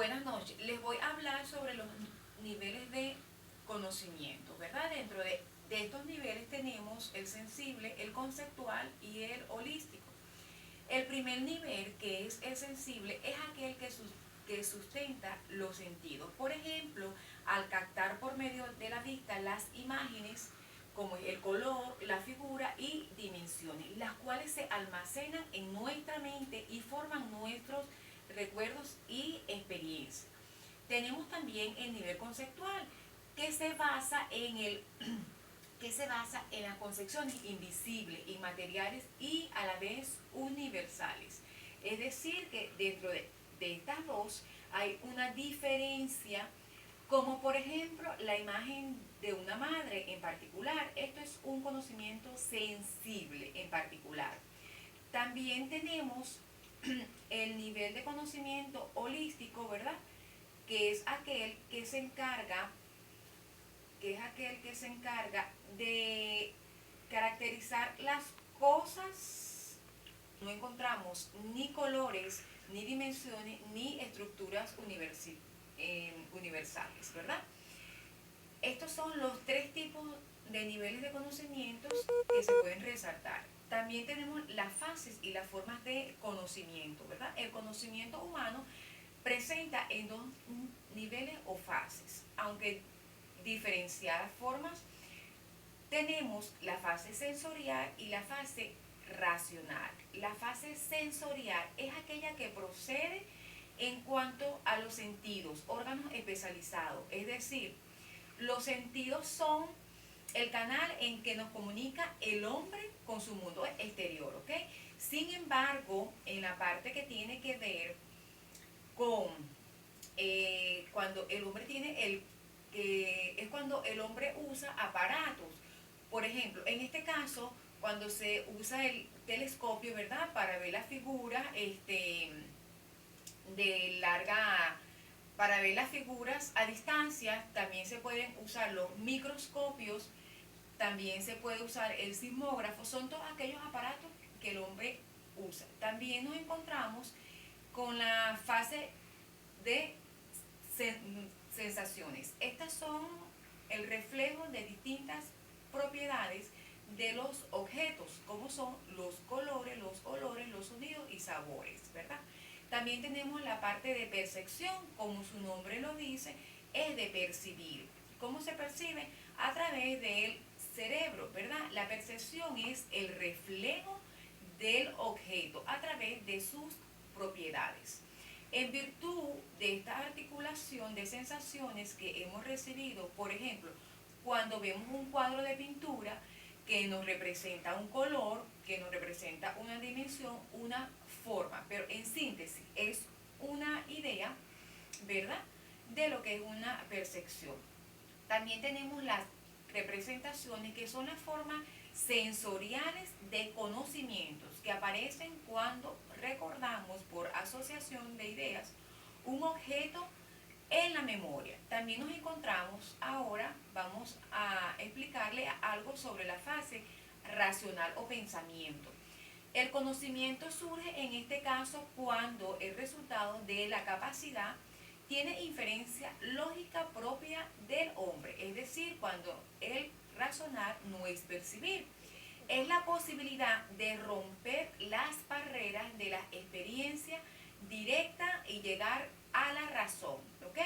Buenas noches. Les voy a hablar sobre los niveles de conocimiento, ¿verdad? Dentro de estos niveles tenemos el sensible, el conceptual y el holístico. El primer nivel, que es el sensible, es aquel que sustenta los sentidos. Por ejemplo, al captar por medio de la vista las imágenes, como el color, la figura y dimensiones, las cuales se almacenan en nuestra mente y forman nuestros recuerdos y experiencias. Tenemos también el nivel conceptual, que se basa en las concepciones invisibles, inmateriales y a la vez universales. Es decir, que dentro de estas dos hay una diferencia, como por ejemplo la imagen de una madre en particular. Esto es un conocimiento sensible en particular. También tenemos el nivel de conocimiento holístico, ¿verdad? Que es aquel que se encarga de caracterizar las cosas. No encontramos ni colores, ni dimensiones, ni estructuras universales, ¿verdad? Estos son los tres tipos de niveles de conocimientos que se pueden resaltar. También tenemos las fases y las formas de conocimiento, ¿verdad? El conocimiento humano presenta en dos niveles o fases, aunque diferenciadas formas. Tenemos la fase sensorial y la fase racional. La fase sensorial es aquella que procede en cuanto a los sentidos, órganos especializados, es decir, los sentidos son el canal en que nos comunica el hombre con su mundo exterior, ¿ok? Sin embargo, en la parte que tiene que ver con cuando el hombre es cuando el hombre usa aparatos. Por ejemplo, en este caso, cuando se usa el telescopio, ¿verdad? Para ver las figuras de larga, para ver las figuras a distancia. También se pueden usar los microscopios, también se puede usar el sismógrafo. Son todos aquellos aparatos que el hombre usa. También nos encontramos con la fase de sensaciones. Estas son el reflejo de distintas propiedades de los objetos, como son los colores, los olores, los sonidos y sabores, ¿verdad? También tenemos la parte de percepción, como su nombre lo dice, es de percibir. ¿Cómo se percibe? A través del cerebro, ¿verdad? La percepción es el reflejo del objeto a través de sus propiedades. En virtud de esta articulación de sensaciones que hemos recibido, por ejemplo, cuando vemos un cuadro de pintura que nos representa un color, que nos representa una dimensión, una forma, pero en síntesis es una idea, ¿verdad?, de lo que es una percepción. También tenemos las representaciones, que son las formas sensoriales de conocimientos que aparecen cuando recordamos por asociación de ideas un objeto en la memoria. También nos encontramos, ahora vamos a explicarle algo sobre la fase racional o pensamiento. El conocimiento surge en este caso cuando el resultado de la capacidad tiene inferencia lógica propia del hombre, es decir, cuando el razonar no es percibir. Es la posibilidad de romper las barreras de la experiencia directa y llegar a la razón, ¿ok?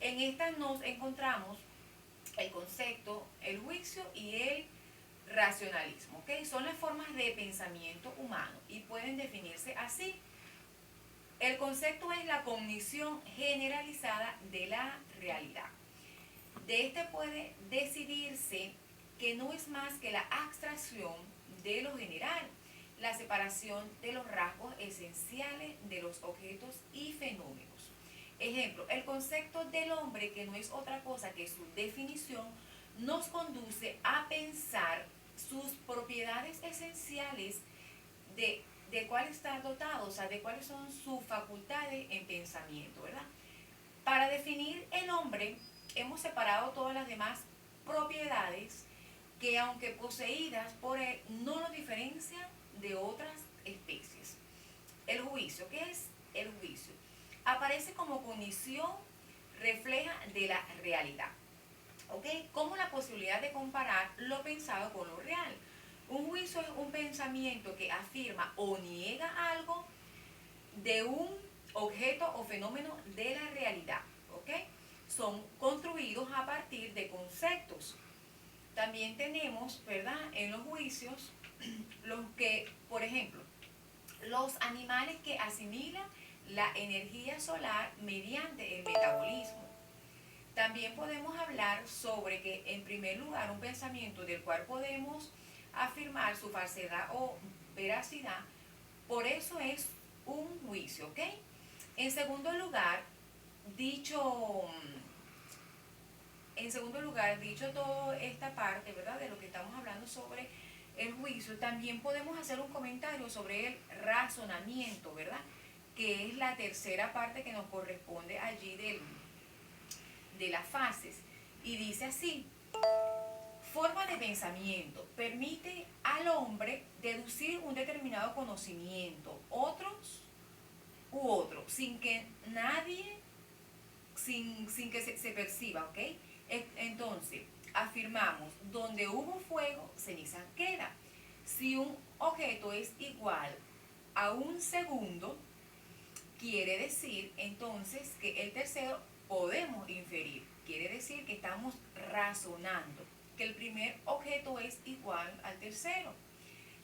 En esta nos encontramos el concepto, el juicio y el racionalismo, ¿ok? Son las formas de pensamiento humano y pueden definirse así. El concepto es la cognición generalizada de la realidad. De este puede decidirse que no es más que la abstracción de lo general, la separación de los rasgos esenciales de los objetos y fenómenos. Ejemplo, el concepto del hombre, que no es otra cosa que su definición, nos conduce a pensar sus propiedades esenciales de cuál está dotado, o sea, de cuáles son sus facultades en pensamiento, ¿verdad? Para definir el hombre, hemos separado todas las demás propiedades que, aunque poseídas por él, no lo diferencian de otras especies. El juicio, ¿qué es el juicio? aparece como condición refleja de la realidad. ¿Ok? Como la posibilidad de comparar lo pensado con lo real. Un juicio es un pensamiento que afirma o niega algo de un objeto o fenómeno de la realidad. ¿Ok? Son construidos a partir de conceptos. También tenemos, ¿verdad?, en los juicios, los que, por ejemplo, los animales que asimilan la energía solar mediante el metabolismo. También podemos hablar sobre que, en primer lugar, un pensamiento del cual podemos afirmar su falsedad o veracidad, por eso es un juicio, ¿ok? En segundo lugar, dicho, dicho toda esta parte, ¿verdad?, de lo que estamos hablando sobre el juicio, también podemos hacer un comentario sobre el razonamiento, ¿verdad?, que es la tercera parte que nos corresponde allí de las fases. Y dice así: forma de pensamiento permite al hombre deducir un determinado conocimiento, otros u otro, sin que nadie, sin que se perciba, ¿ok? Entonces, afirmamos, donde hubo fuego, ceniza queda. Si un objeto es igual a un segundo, quiere decir entonces que el tercero podemos inferir. Quiere decir que estamos razonando, que el primer objeto es igual al tercero.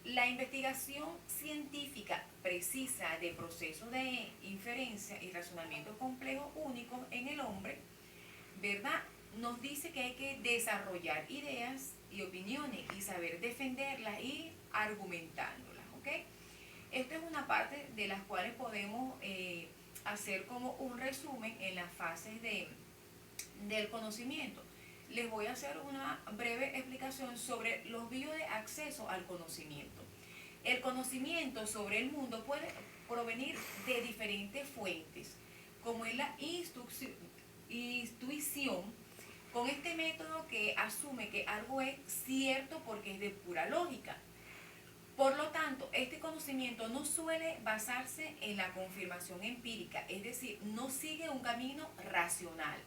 La investigación científica precisa de procesos de inferencia y razonamiento complejo únicos en el hombre, ¿verdad?, nos dice que hay que desarrollar ideas y opiniones y saber defenderlas y argumentándolas, ¿ok? Esto es una parte de las cuales podemos hacer como un resumen en las fases del conocimiento. Les voy a hacer una breve explicación sobre los vías de acceso al conocimiento. El conocimiento sobre el mundo puede provenir de diferentes fuentes, como es la intuición, con este método que asume que algo es cierto porque es de pura lógica. Por lo tanto, este conocimiento no suele basarse en la confirmación empírica, es decir, no sigue un camino racional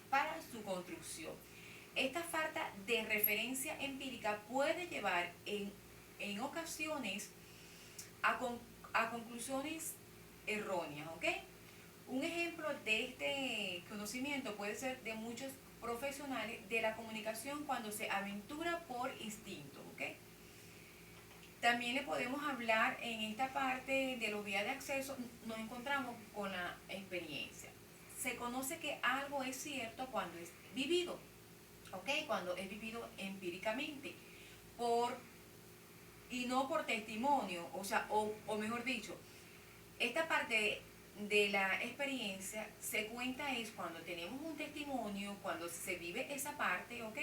para su construcción. Esta falta de referencia empírica puede llevar en ocasiones a conclusiones erróneas, ¿ok? Un ejemplo de este conocimiento puede ser de muchos profesionales de la comunicación cuando se aventura por instinto, ¿ok? También le podemos hablar en esta parte de los vías de acceso, nos encontramos con la experiencia. Se conoce que algo es cierto cuando es vivido, ¿ok? Cuando es vivido empíricamente, y no por testimonio, o mejor dicho, esta parte de la experiencia se cuenta es cuando tenemos un testimonio, cuando se vive esa parte, ¿ok?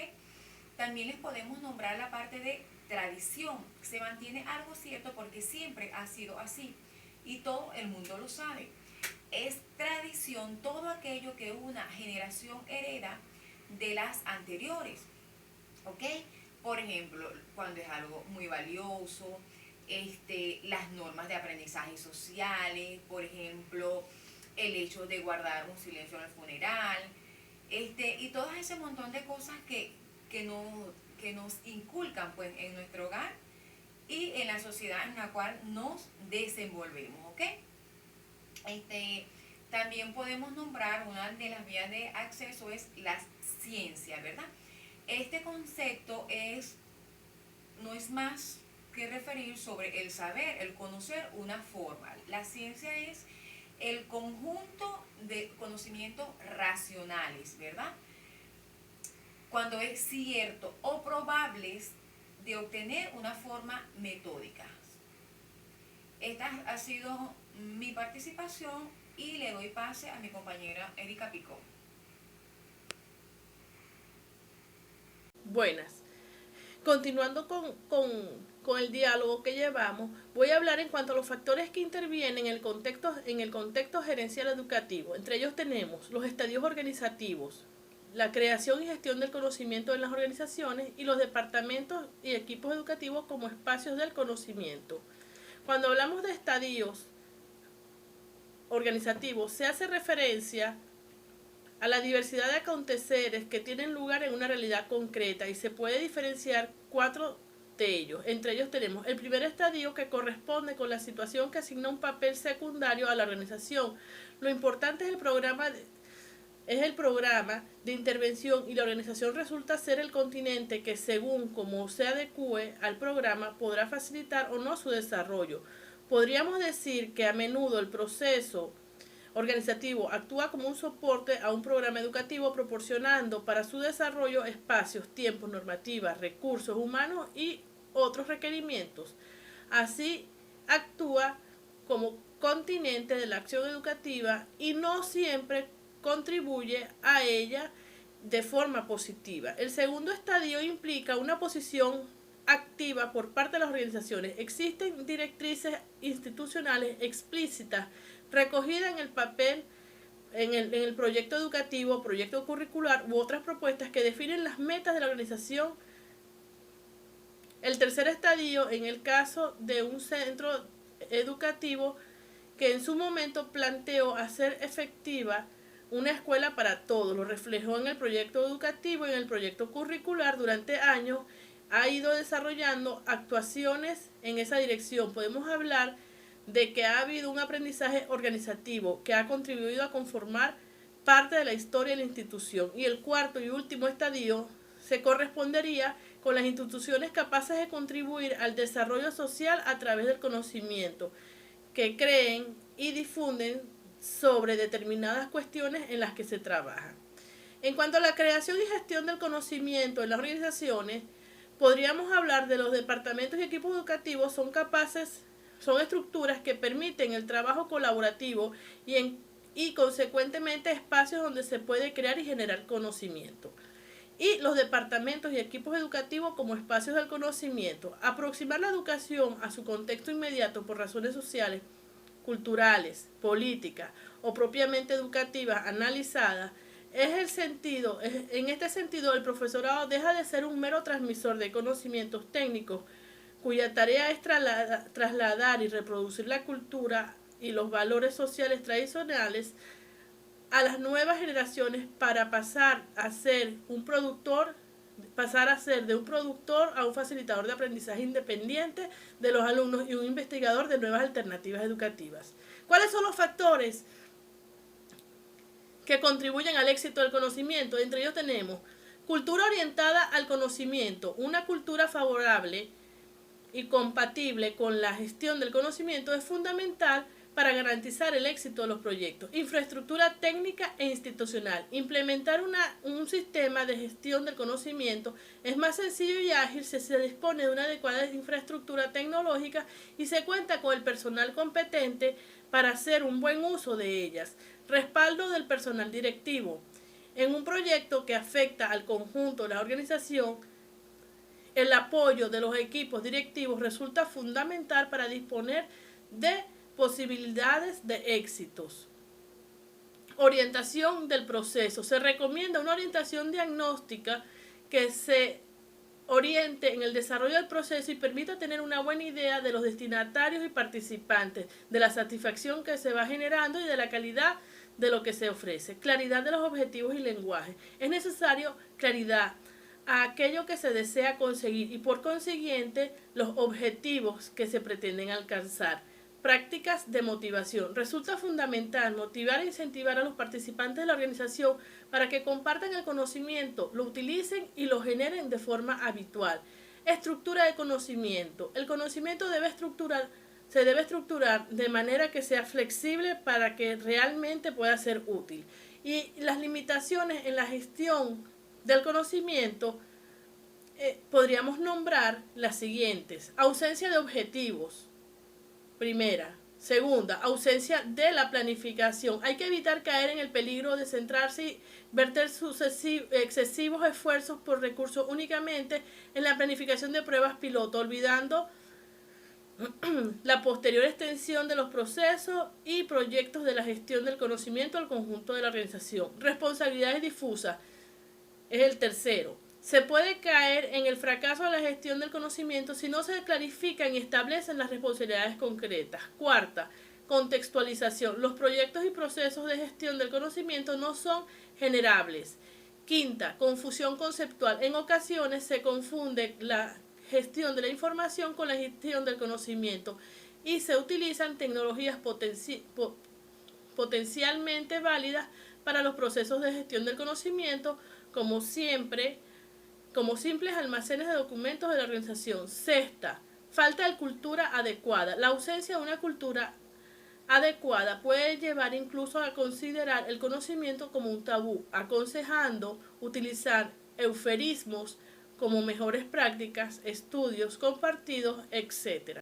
También les podemos nombrar la parte de tradición. Se mantiene algo cierto porque siempre ha sido así y todo el mundo lo sabe. Es tradición todo aquello que una generación hereda de las anteriores, ¿ok? Por ejemplo, cuando es algo muy valioso, las normas de aprendizaje sociales, por ejemplo, el hecho de guardar un silencio en el funeral, y todo ese montón de cosas que nos inculcan pues en nuestro hogar y en la sociedad en la cual nos desenvolvemos, ¿ok? También podemos nombrar una de las vías de acceso es la ciencia, ¿verdad? Este concepto no es más que referir sobre el saber, el conocer una forma. La ciencia es el conjunto de conocimientos racionales, ¿verdad?, cuando es cierto o probables de obtener una forma metódica. Esta ha sido mi participación y le doy pase a mi compañera Erika Picó. Buenas. Continuando con el diálogo que llevamos, voy a hablar en cuanto a los factores que intervienen en el contexto gerencial educativo. Entre ellos tenemos los estadios organizativos, la creación y gestión del conocimiento en las organizaciones y los departamentos y equipos educativos como espacios del conocimiento. Cuando hablamos de estadios organizativo se hace referencia a la diversidad de aconteceres que tienen lugar en una realidad concreta y se puede diferenciar 4 de ellos. Entre ellos tenemos el primer estadio, que corresponde con la situación que asigna un papel secundario a la organización. Lo importante es el programa de intervención, y la organización resulta ser el continente que, según como se adecue al programa, podrá facilitar o no su desarrollo. Podríamos decir que a menudo el proceso organizativo actúa como un soporte a un programa educativo, proporcionando para su desarrollo espacios, tiempos, normativas, recursos humanos y otros requerimientos. Así actúa como continente de la acción educativa y no siempre contribuye a ella de forma positiva. El segundo estadio implica una posición activa por parte de las organizaciones. Existen directrices institucionales explícitas recogidas en el papel, en el proyecto educativo, proyecto curricular u otras propuestas que definen las metas de la organización. El tercer estadio, en el caso de un centro educativo que en su momento planteó hacer efectiva una escuela para todos, lo reflejó en el proyecto educativo y en el proyecto curricular. Durante años ha ido desarrollando actuaciones en esa dirección. Podemos hablar de que ha habido un aprendizaje organizativo que ha contribuido a conformar parte de la historia de la institución. Y el cuarto y último estadio se correspondería con las instituciones capaces de contribuir al desarrollo social a través del conocimiento, que creen y difunden sobre determinadas cuestiones en las que se trabaja. En cuanto a la creación y gestión del conocimiento en las organizaciones, podríamos hablar de los departamentos y equipos educativos. Son estructuras que permiten el trabajo colaborativo y consecuentemente espacios donde se puede crear y generar conocimiento. Y los departamentos y equipos educativos como espacios del conocimiento. Aproximar la educación a su contexto inmediato por razones sociales, culturales, políticas o propiamente educativas analizadas, en este sentido el profesorado deja de ser un mero transmisor de conocimientos técnicos, cuya tarea es trasladar y reproducir la cultura y los valores sociales tradicionales a las nuevas generaciones para pasar a ser de un productor a un facilitador de aprendizaje independiente de los alumnos y un investigador de nuevas alternativas educativas. ¿Cuáles son los factores que contribuyen al éxito del conocimiento? Entre ellos tenemos cultura orientada al conocimiento. Una cultura favorable y compatible con la gestión del conocimiento es fundamental para garantizar el éxito de los proyectos. Infraestructura técnica e institucional. Implementar un sistema de gestión del conocimiento es más sencillo y ágil si se dispone de una adecuada infraestructura tecnológica y se cuenta con el personal competente para hacer un buen uso de ellas. Respaldo del personal directivo. En un proyecto que afecta al conjunto de la organización, el apoyo de los equipos directivos resulta fundamental para disponer de posibilidades de éxitos. Orientación del proceso. Se recomienda una orientación diagnóstica que se oriente en el desarrollo del proceso y permita tener una buena idea de los destinatarios y participantes, de la satisfacción que se va generando y de la calidad de lo que se ofrece. Claridad de los objetivos y lenguaje. Es necesario claridad a aquello que se desea conseguir y por consiguiente los objetivos que se pretenden alcanzar. Prácticas de motivación. Resulta fundamental motivar e incentivar a los participantes de la organización para que compartan el conocimiento, lo utilicen y lo generen de forma habitual. Estructura de conocimiento. El conocimiento se debe estructurar de manera que sea flexible para que realmente pueda ser útil. Y las limitaciones en la gestión del conocimiento podríamos nombrar las siguientes. Ausencia de objetivos. Primera. Segunda, ausencia de la planificación. Hay que evitar caer en el peligro de centrarse y verter excesivos esfuerzos por recursos únicamente en la planificación de pruebas piloto, olvidando la posterior extensión de los procesos y proyectos de la gestión del conocimiento al conjunto de la organización. Responsabilidades difusas es el tercero. Se puede caer en el fracaso de la gestión del conocimiento si no se clarifican y establecen las responsabilidades concretas. Cuarta, Contextualización. Los proyectos y procesos de gestión del conocimiento no son generables. Quinta, confusión conceptual. En ocasiones se confunde la gestión de la información con la gestión del conocimiento y se utilizan tecnologías potencialmente válidas para los procesos de gestión del conocimiento como simples almacenes de documentos de la organización. Sexta, falta de cultura adecuada. La ausencia de una cultura adecuada puede llevar incluso a considerar el conocimiento como un tabú, aconsejando utilizar eufemismos como mejores prácticas, estudios compartidos, etc.